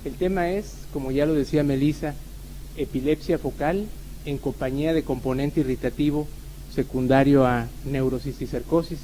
El tema es, como ya lo decía Melissa, epilepsia focal en compañía de componente irritativo secundario a neurocisticercosis,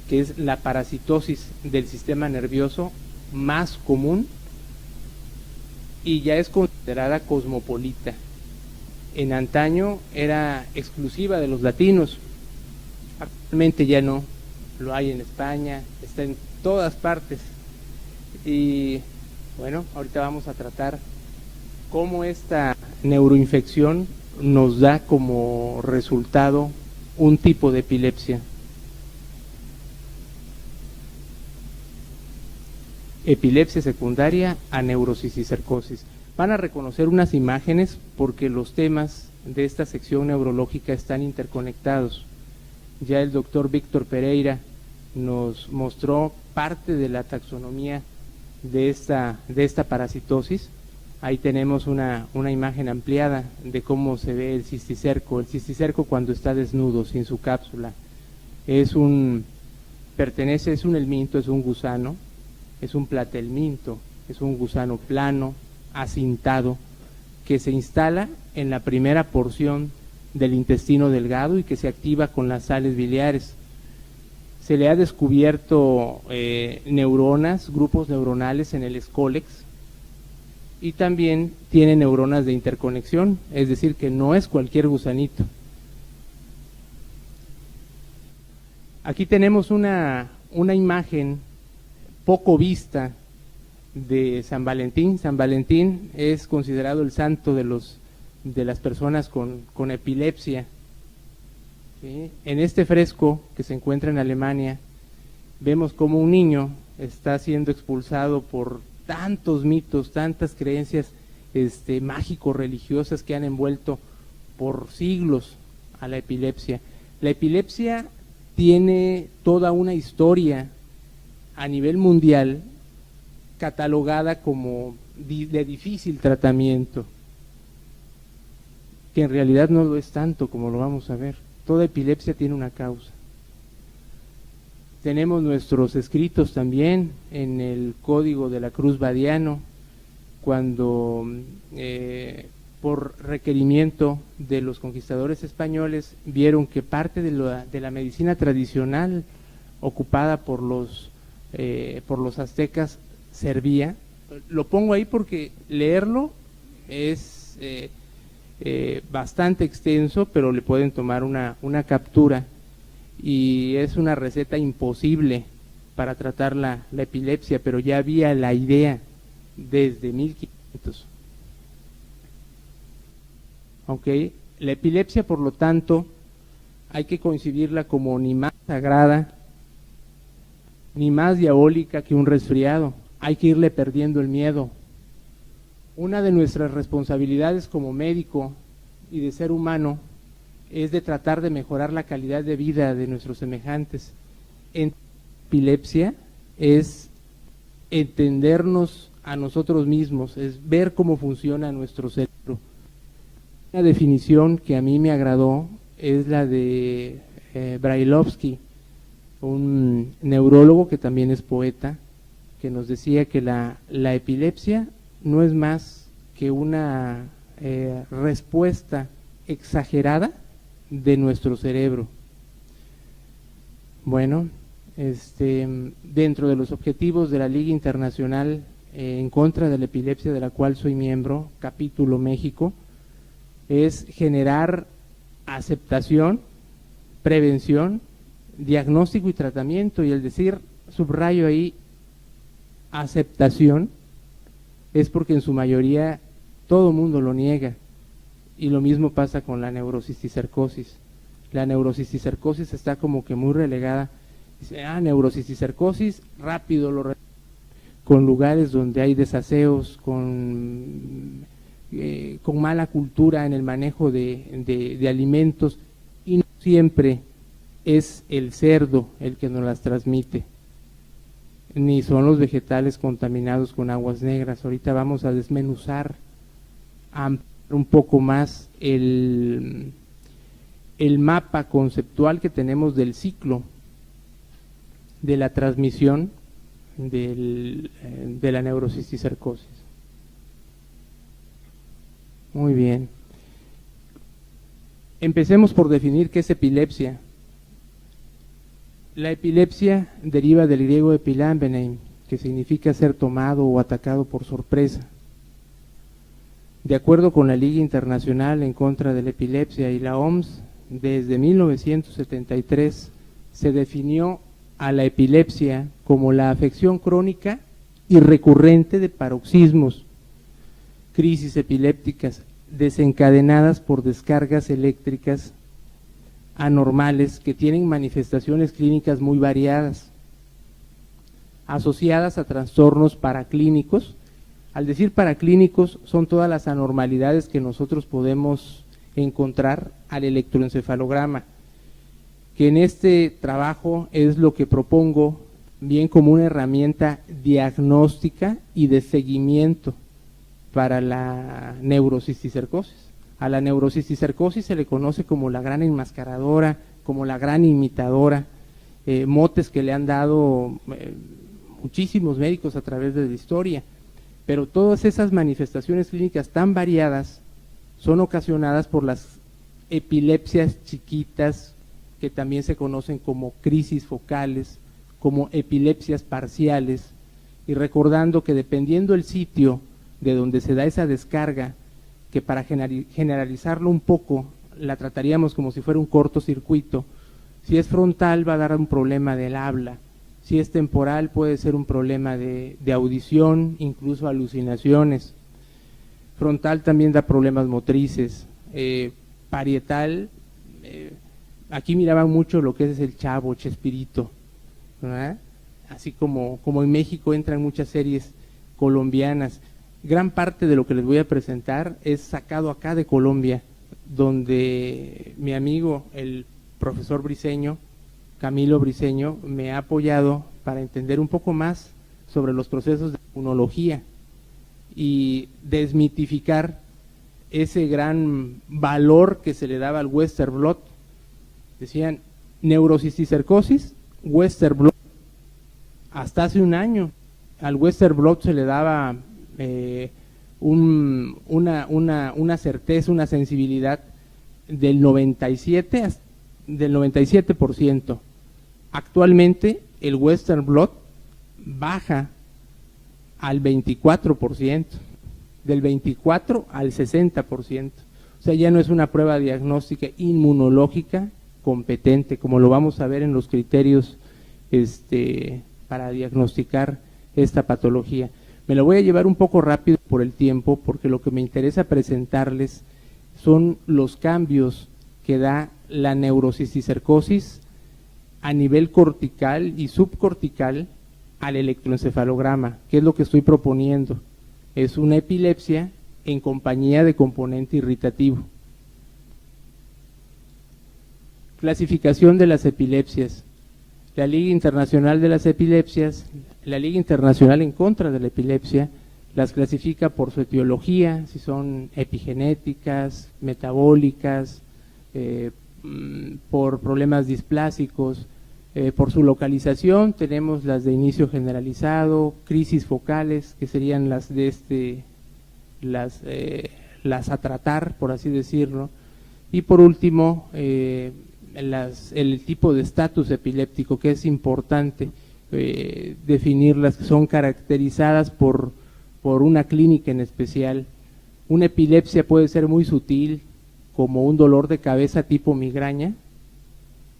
que es la parasitosis del sistema nervioso más común y ya es considerada cosmopolita. En antaño era exclusiva de los latinos, actualmente ya no, lo hay en España, está en todas partes. Y bueno, ahorita vamos a tratar cómo esta neuroinfección nos da como resultado un tipo de epilepsia. Epilepsia secundaria a neurocisticercosis. Van a reconocer unas imágenes porque los temas de esta sección neurológica están interconectados. Ya el doctor Víctor Pereira nos mostró parte de la taxonomía de esta parasitosis. Ahí tenemos una imagen ampliada de cómo se ve el cisticerco. El cisticerco cuando está desnudo, sin su cápsula. Es un helminto, es un gusano, es un platelminto, es un gusano plano, acintado, que se instala en la primera porción del intestino delgado y que se activa con las sales biliares. Se le ha descubierto neuronas, grupos neuronales en el escólex, y también tiene neuronas de interconexión, es decir, que no es cualquier gusanito. Aquí tenemos una imagen poco vista de San Valentín. San Valentín es considerado el santo de las personas con epilepsia. ¿Sí? En este fresco que se encuentra en Alemania, vemos como un niño está siendo expulsado por tantos mitos, tantas creencias mágico-religiosas que han envuelto por siglos a la epilepsia. La epilepsia tiene toda una historia a nivel mundial catalogada como de difícil tratamiento, que en realidad no lo es tanto como lo vamos a ver. Toda epilepsia tiene una causa. Tenemos nuestros escritos también en el Código de la Cruz Badiano, cuando por requerimiento de los conquistadores españoles vieron que parte de la medicina tradicional ocupada por los aztecas servía. Lo pongo ahí porque leerlo es bastante extenso, pero le pueden tomar una captura, y es una receta imposible para tratar la epilepsia, pero ya había la idea desde 1500. Okay. La epilepsia, por lo tanto, hay que concebirla como ni más sagrada ni más diabólica que un resfriado. Hay que irle perdiendo el miedo. Una de nuestras responsabilidades como médico y de ser humano es de tratar de mejorar la calidad de vida de nuestros semejantes. En epilepsia es entendernos a nosotros mismos, es ver cómo funciona nuestro cerebro. Una definición que a mí me agradó es la de Brailovsky, un neurólogo que también es poeta, que nos decía que la epilepsia no es más que una respuesta exagerada de nuestro cerebro. Bueno, dentro de los objetivos de la Liga Internacional en contra de la epilepsia, de la cual soy miembro, capítulo México, es generar aceptación, prevención, diagnóstico y tratamiento. Y el decir, subrayo ahí, aceptación, es porque en su mayoría todo mundo lo niega. Y lo mismo pasa con la neurocisticercosis. La neurocisticercosis está como que muy relegada. Dice, neurocisticercosis, rápido con lugares donde hay desaseos, con mala cultura en el manejo de alimentos, y no siempre es el cerdo el que nos las transmite, ni son los vegetales contaminados con aguas negras. Ahorita vamos a desmenuzar un poco más el mapa conceptual que tenemos del ciclo de la transmisión de la neurocisticercosis. Muy bien. Empecemos por definir qué es epilepsia. La epilepsia deriva del griego epilambenein, que significa ser tomado o atacado por sorpresa. De acuerdo con la Liga Internacional en contra de la Epilepsia y la OMS, desde 1973 se definió a la epilepsia como la afección crónica y recurrente de paroxismos, crisis epilépticas desencadenadas por descargas eléctricas anormales que tienen manifestaciones clínicas muy variadas, asociadas a trastornos paraclínicos. Al decir paraclínicos, son todas las anormalidades que nosotros podemos encontrar al electroencefalograma, que en este trabajo es lo que propongo bien como una herramienta diagnóstica y de seguimiento para la neurocisticercosis. A la neurocisticercosis se le conoce como la gran enmascaradora, como la gran imitadora, motes que le han dado muchísimos médicos a través de la historia, pero todas esas manifestaciones clínicas tan variadas son ocasionadas por las epilepsias chiquitas, que también se conocen como crisis focales, como epilepsias parciales, y recordando que dependiendo el sitio de donde se da esa descarga, que para generalizarlo un poco, la trataríamos como si fuera un cortocircuito. Si es frontal va a dar un problema del habla, si es temporal puede ser un problema de audición, incluso alucinaciones. Frontal también da problemas motrices, parietal, aquí miraban mucho lo que es el Chavo, Chespirito, ¿verdad? Así como en México entran muchas series colombianas. Gran parte de lo que les voy a presentar es sacado acá de Colombia, donde mi amigo, el profesor Briceño, Camilo Briceño, me ha apoyado para entender un poco más sobre los procesos de inmunología y desmitificar ese gran valor que se le daba al Western blot. Decían neurocisticercosis, Western blot. Hasta hace un año al Western blot se le daba una certeza, una sensibilidad del 97%. Actualmente el Western blot baja al 24%, del 24 al 60%. O sea, ya no es una prueba diagnóstica inmunológica competente, como lo vamos a ver en los criterios para diagnosticar esta patología. Me lo voy a llevar un poco rápido por el tiempo, porque lo que me interesa presentarles son los cambios que da la neurocisticercosis a nivel cortical y subcortical al electroencefalograma. ¿Qué es lo que estoy proponiendo? Es una epilepsia en compañía de componente irritativo. Clasificación de las epilepsias. La Liga Internacional de las Epilepsias, la Liga Internacional en contra de la epilepsia, las clasifica por su etiología, si son epigenéticas, metabólicas, por problemas displásicos, por su localización. Tenemos las de inicio generalizado, crisis focales, que serían las de las a tratar, por así decirlo, y por último el tipo de estatus epiléptico, que es importante definirlas, que son caracterizadas por una clínica en especial. Una epilepsia puede ser muy sutil, como un dolor de cabeza tipo migraña.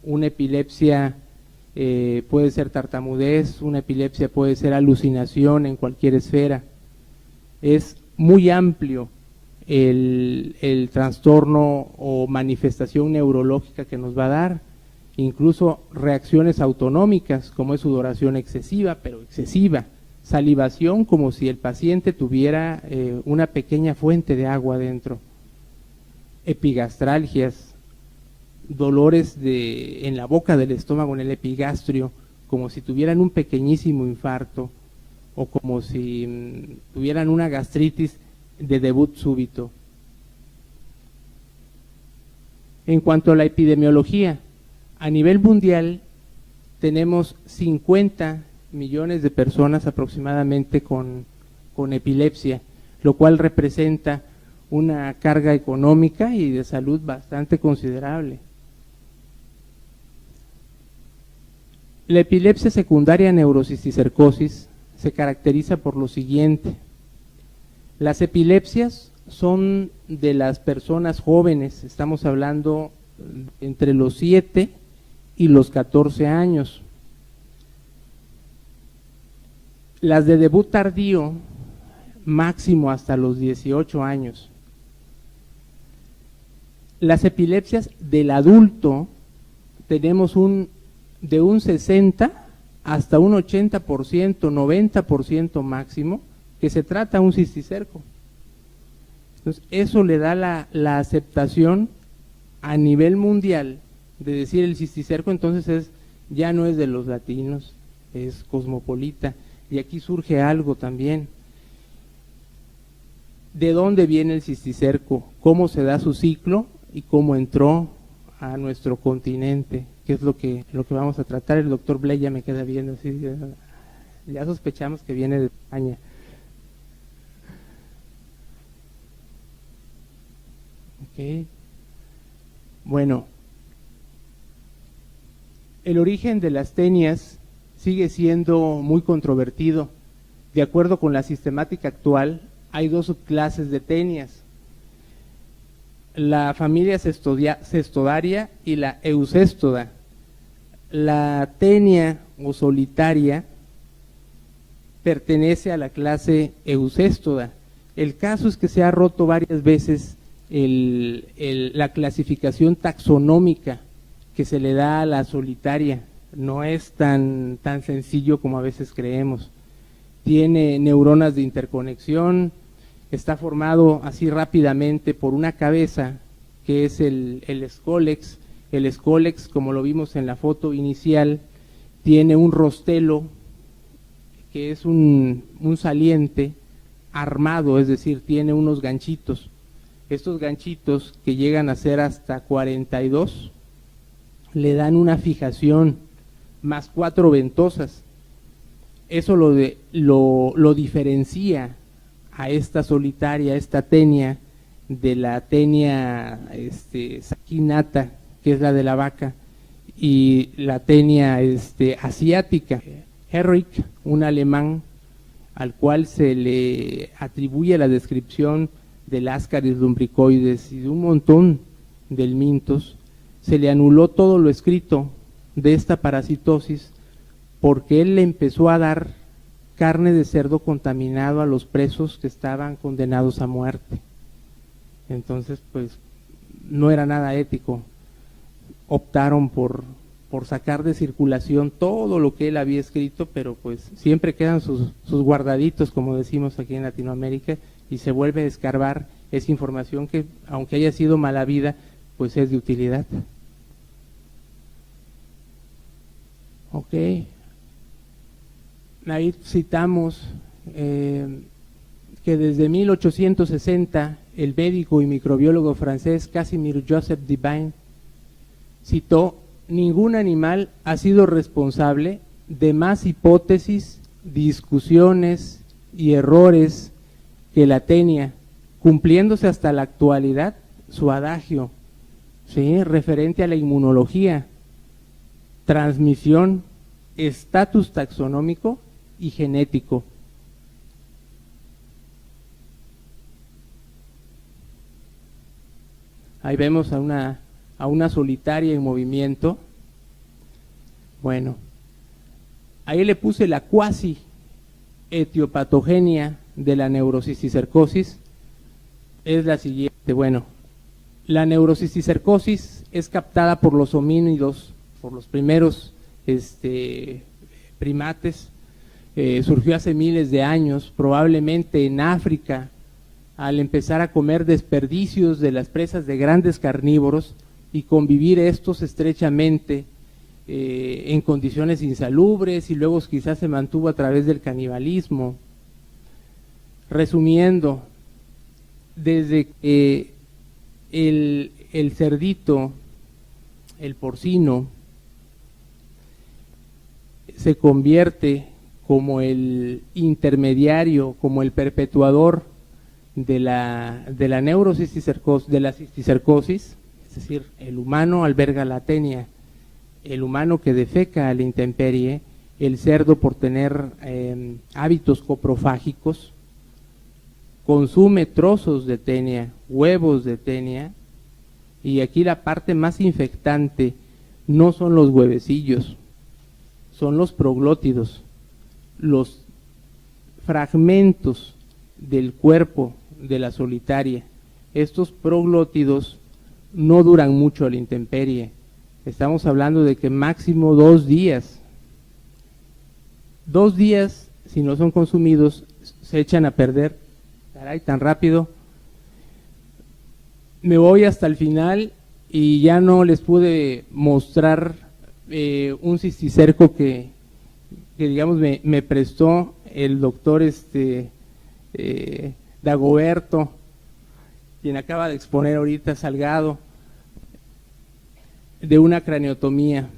Una epilepsia puede ser tartamudez, una epilepsia puede ser alucinación en cualquier esfera. Es muy amplio el trastorno o manifestación neurológica que nos va a dar, incluso reacciones autonómicas como es sudoración excesiva, pero excesiva, salivación como si el paciente tuviera una pequeña fuente de agua dentro, epigastralgias, dolores en la boca del estómago, en el epigastrio, como si tuvieran un pequeñísimo infarto o como si tuvieran una gastritis de debut súbito. En cuanto a la epidemiología, a nivel mundial tenemos 50 millones de personas aproximadamente con epilepsia, lo cual representa una carga económica y de salud bastante considerable. La epilepsia secundaria neurocisticercosis se caracteriza por lo siguiente. Las epilepsias son de las personas jóvenes, estamos hablando entre los 7 y los 14 años. Las de debut tardío, máximo hasta los 18 años. Las epilepsias del adulto tenemos de un 60 hasta un 80%, 90% máximo, que se trata un cisticerco. Entonces, eso le da la aceptación a nivel mundial de decir el cisticerco, entonces ya no es de los latinos, es cosmopolita. Y aquí surge algo también. ¿De dónde viene el cisticerco? ¿Cómo se da su ciclo? ¿Y cómo entró a nuestro continente? Que es lo que vamos a tratar. El doctor Bley ya me queda viendo así, ya sospechamos que viene de España. Ok. Bueno, el origen de las tenias sigue siendo muy controvertido. De acuerdo con la sistemática actual, hay 2 subclases de tenias: la familia cestodaria y la eucéstoda. La tenia o solitaria pertenece a la clase eucéstoda. El caso es que se ha roto varias veces la clasificación taxonómica que se le da a la solitaria. No es tan sencillo como a veces creemos. Tiene neuronas de interconexión, está formado así rápidamente por una cabeza que es el escólex. El escólex, como lo vimos en la foto inicial, tiene un rostelo que es un saliente armado, es decir, tiene unos ganchitos. Estos ganchitos, que llegan a ser hasta 42, le dan una fijación, más 4 ventosas. Eso lo diferencia a esta solitaria, a esta tenia, de la tenia saquinata, que es la de la vaca, y la tenia asiática. Herrick, un alemán, al cual se le atribuye la descripción del Ascaris lumbricoides y de un montón de helmintos, se le anuló todo lo escrito de esta parasitosis porque él le empezó a dar carne de cerdo contaminado a los presos que estaban condenados a muerte. Entonces, pues, no era nada ético. Optaron por sacar de circulación todo lo que él había escrito, pero pues siempre quedan sus guardaditos, como decimos aquí en Latinoamérica, y se vuelve a escarbar esa información que, aunque haya sido mala vida, pues es de utilidad. Ok. Ahí citamos que desde 1860 el médico y microbiólogo francés Casimir Joseph Divine citó: ningún animal ha sido responsable de más hipótesis, discusiones y errores que la tenia, cumpliéndose hasta la actualidad su adagio, ¿sí?, referente a la inmunología, transmisión, estatus taxonómico y genético. Ahí vemos a una solitaria en movimiento. Bueno, ahí le puse la cuasi etiopatogenia de la neurocisticercosis. Es la siguiente. Bueno, la neurocisticercosis es captada por los homínidos, por los primeros primates. Surgió hace miles de años, probablemente en África, al empezar a comer desperdicios de las presas de grandes carnívoros y convivir estos estrechamente en condiciones insalubres, y luego quizás se mantuvo a través del canibalismo. Resumiendo, desde que el cerdito, el porcino, se convierte como el intermediario, como el perpetuador de la neurocisticercosis, de la cisticercosis, es decir, el humano alberga la tenia, el humano que defeca a la intemperie, el cerdo por tener hábitos coprofágicos, consume trozos de tenia, huevos de tenia, y aquí la parte más infectante no son los huevecillos, son los proglótidos, los fragmentos del cuerpo de la solitaria. Estos proglótidos no duran mucho a la intemperie, estamos hablando de que máximo 2 días. 2 días, si no son consumidos, se echan a perder. Caray, tan rápido. Me voy hasta el final y ya no les pude mostrar un cisticerco que digamos me prestó el doctor Dagoberto, quien acaba de exponer ahorita Salgado, de una craniotomía.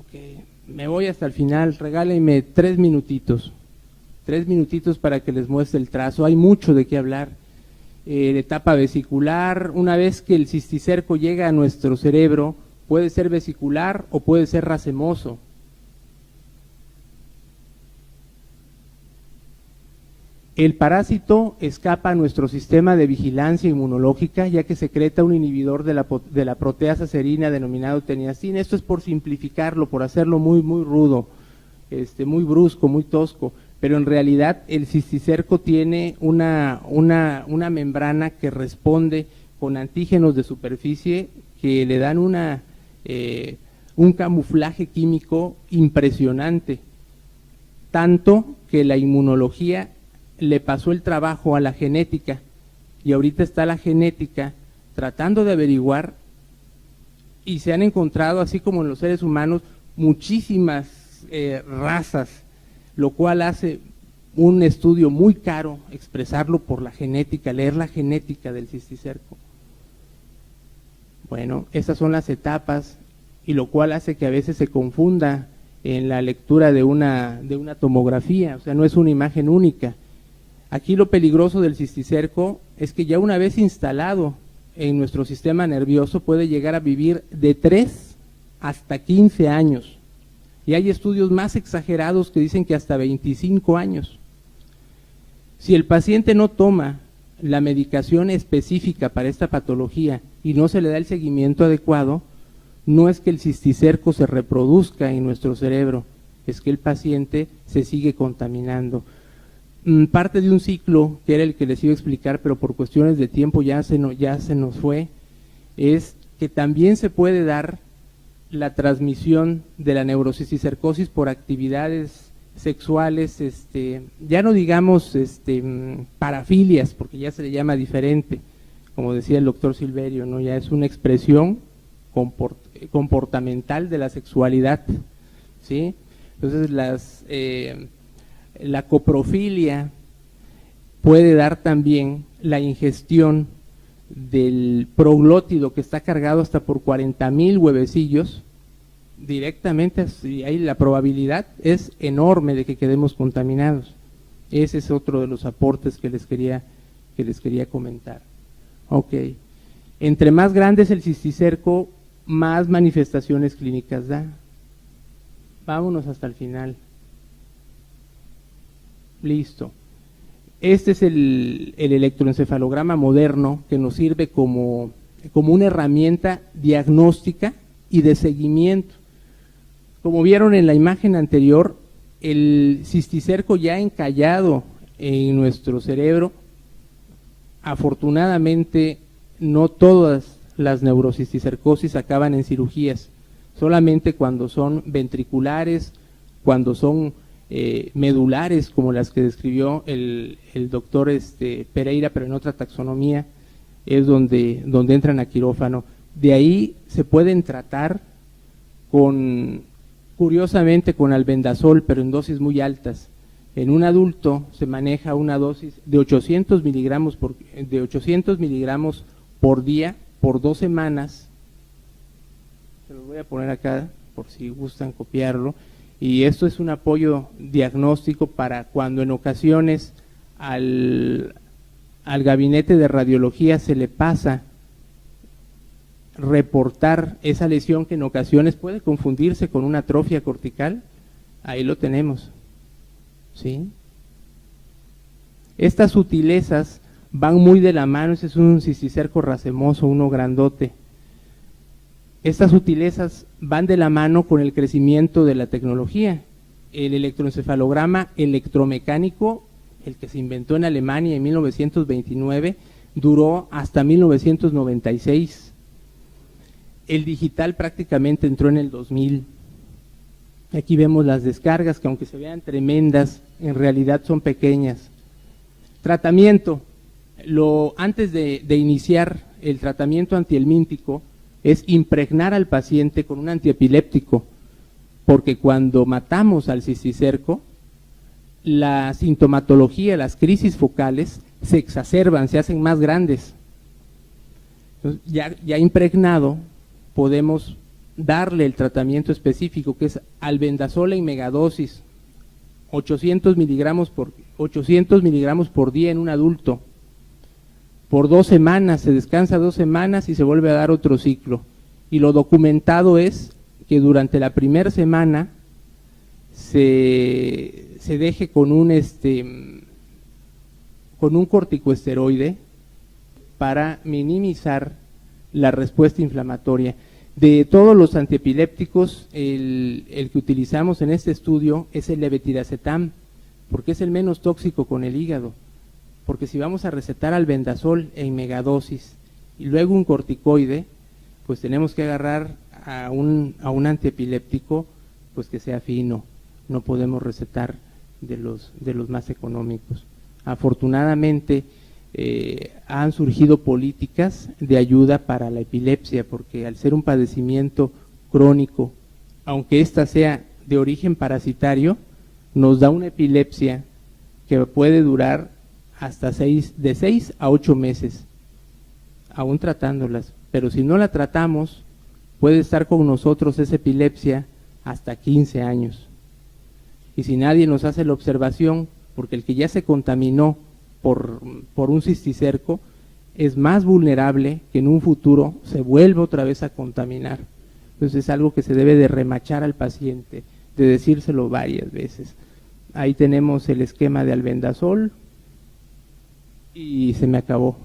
Okay. Me voy hasta el final, regálenme 3 minutitos. 3 minutitos para que les muestre el trazo. Hay mucho de qué hablar. La etapa vesicular, una vez que el cisticerco llega a nuestro cerebro, puede ser vesicular o puede ser racemoso. El parásito escapa a nuestro sistema de vigilancia inmunológica, ya que secreta un inhibidor de la proteasa serina denominado teniastina. Esto es por simplificarlo, por hacerlo muy rudo, muy brusco, muy tosco, pero en realidad el cisticerco tiene una membrana que responde con antígenos de superficie que le dan un camuflaje químico impresionante, tanto que la inmunología le pasó el trabajo a la genética, y ahorita está la genética tratando de averiguar, y se han encontrado, así como en los seres humanos, muchísimas razas, lo cual hace un estudio muy caro expresarlo por la genética, leer la genética del cisticerco. Bueno, esas son las etapas, y lo cual hace que a veces se confunda en la lectura de una tomografía, o sea, no es una imagen única. Aquí lo peligroso del cisticerco es que ya una vez instalado en nuestro sistema nervioso puede llegar a vivir de 3 hasta 15 años. Y hay estudios más exagerados que dicen que hasta 25 años. Si el paciente no toma la medicación específica para esta patología y no se le da el seguimiento adecuado, no es que el cisticerco se reproduzca en nuestro cerebro, es que el paciente se sigue contaminando. Parte de un ciclo, que era el que les iba a explicar, pero por cuestiones de tiempo ya se nos fue, es que también se puede dar la transmisión de la neurocisticercosis por actividades sexuales, ya no digamos parafilias, porque ya se le llama diferente, como decía el doctor Silverio, ¿no? Ya es una expresión comportamental de la sexualidad, ¿sí? Entonces la coprofilia puede dar también la ingestión del proglótido, que está cargado hasta por 40,000 huevecillos directamente, y ahí la probabilidad es enorme de que quedemos contaminados. Ese es otro de los aportes que les quería comentar. Ok, entre más grande es el cisticerco, más manifestaciones clínicas da. Vámonos hasta el final. Listo. Este es el electroencefalograma moderno, que nos sirve como una herramienta diagnóstica y de seguimiento. Como vieron en la imagen anterior, el cisticerco ya encallado en nuestro cerebro, afortunadamente no todas las neurocisticercosis acaban en cirugías, solamente cuando son ventriculares, cuando son medulares, como las que describió el doctor Pereira, pero en otra taxonomía, es donde entran a quirófano. De ahí se pueden tratar curiosamente con albendazol, pero en dosis muy altas. En un adulto se maneja una dosis de 800 miligramos por día por 2 semanas. Se los voy a poner acá por si gustan copiarlo. Y esto es un apoyo diagnóstico para cuando en ocasiones al al gabinete de radiología se le pasa reportar esa lesión que en ocasiones puede confundirse con una atrofia cortical, ahí lo tenemos, ¿sí? Estas sutilezas van muy de la mano. Ese es un cisticerco racemoso, uno grandote. Estas sutilezas van de la mano con el crecimiento de la tecnología. El electroencefalograma electromecánico, el que se inventó en Alemania en 1929, duró hasta 1996. El digital prácticamente entró en el 2000. Aquí vemos las descargas que, aunque se vean tremendas, en realidad son pequeñas. Tratamiento. Antes de iniciar el tratamiento antihelmíntico es impregnar al paciente con un antiepiléptico, porque cuando matamos al cisticerco, la sintomatología, las crisis focales se exacerban, se hacen más grandes. Entonces, ya impregnado, podemos darle el tratamiento específico, que es albendazol en megadosis, 800 miligramos por día en un adulto, por 2 semanas, se descansa 2 semanas y se vuelve a dar otro ciclo. Y lo documentado es que durante la primera semana se deje con un corticoesteroide para minimizar la respuesta inflamatoria. De todos los antiepilépticos, el que utilizamos en este estudio es el levetiracetam, porque es el menos tóxico con el hígado. Porque si vamos a recetar albendazol en megadosis y luego un corticoide, pues tenemos que agarrar a un antiepiléptico pues que sea fino. No podemos recetar de los más económicos. Afortunadamente han surgido políticas de ayuda para la epilepsia, porque al ser un padecimiento crónico, aunque ésta sea de origen parasitario, nos da una epilepsia que puede durar hasta de 6 a 8 meses, aún tratándolas. Pero si no la tratamos, puede estar con nosotros esa epilepsia hasta 15 años. Y si nadie nos hace la observación, porque el que ya se contaminó por un cisticerco es más vulnerable que en un futuro se vuelva otra vez a contaminar. Entonces es algo que se debe de remachar al paciente, de decírselo varias veces. Ahí tenemos el esquema de albendazol y se me acabó.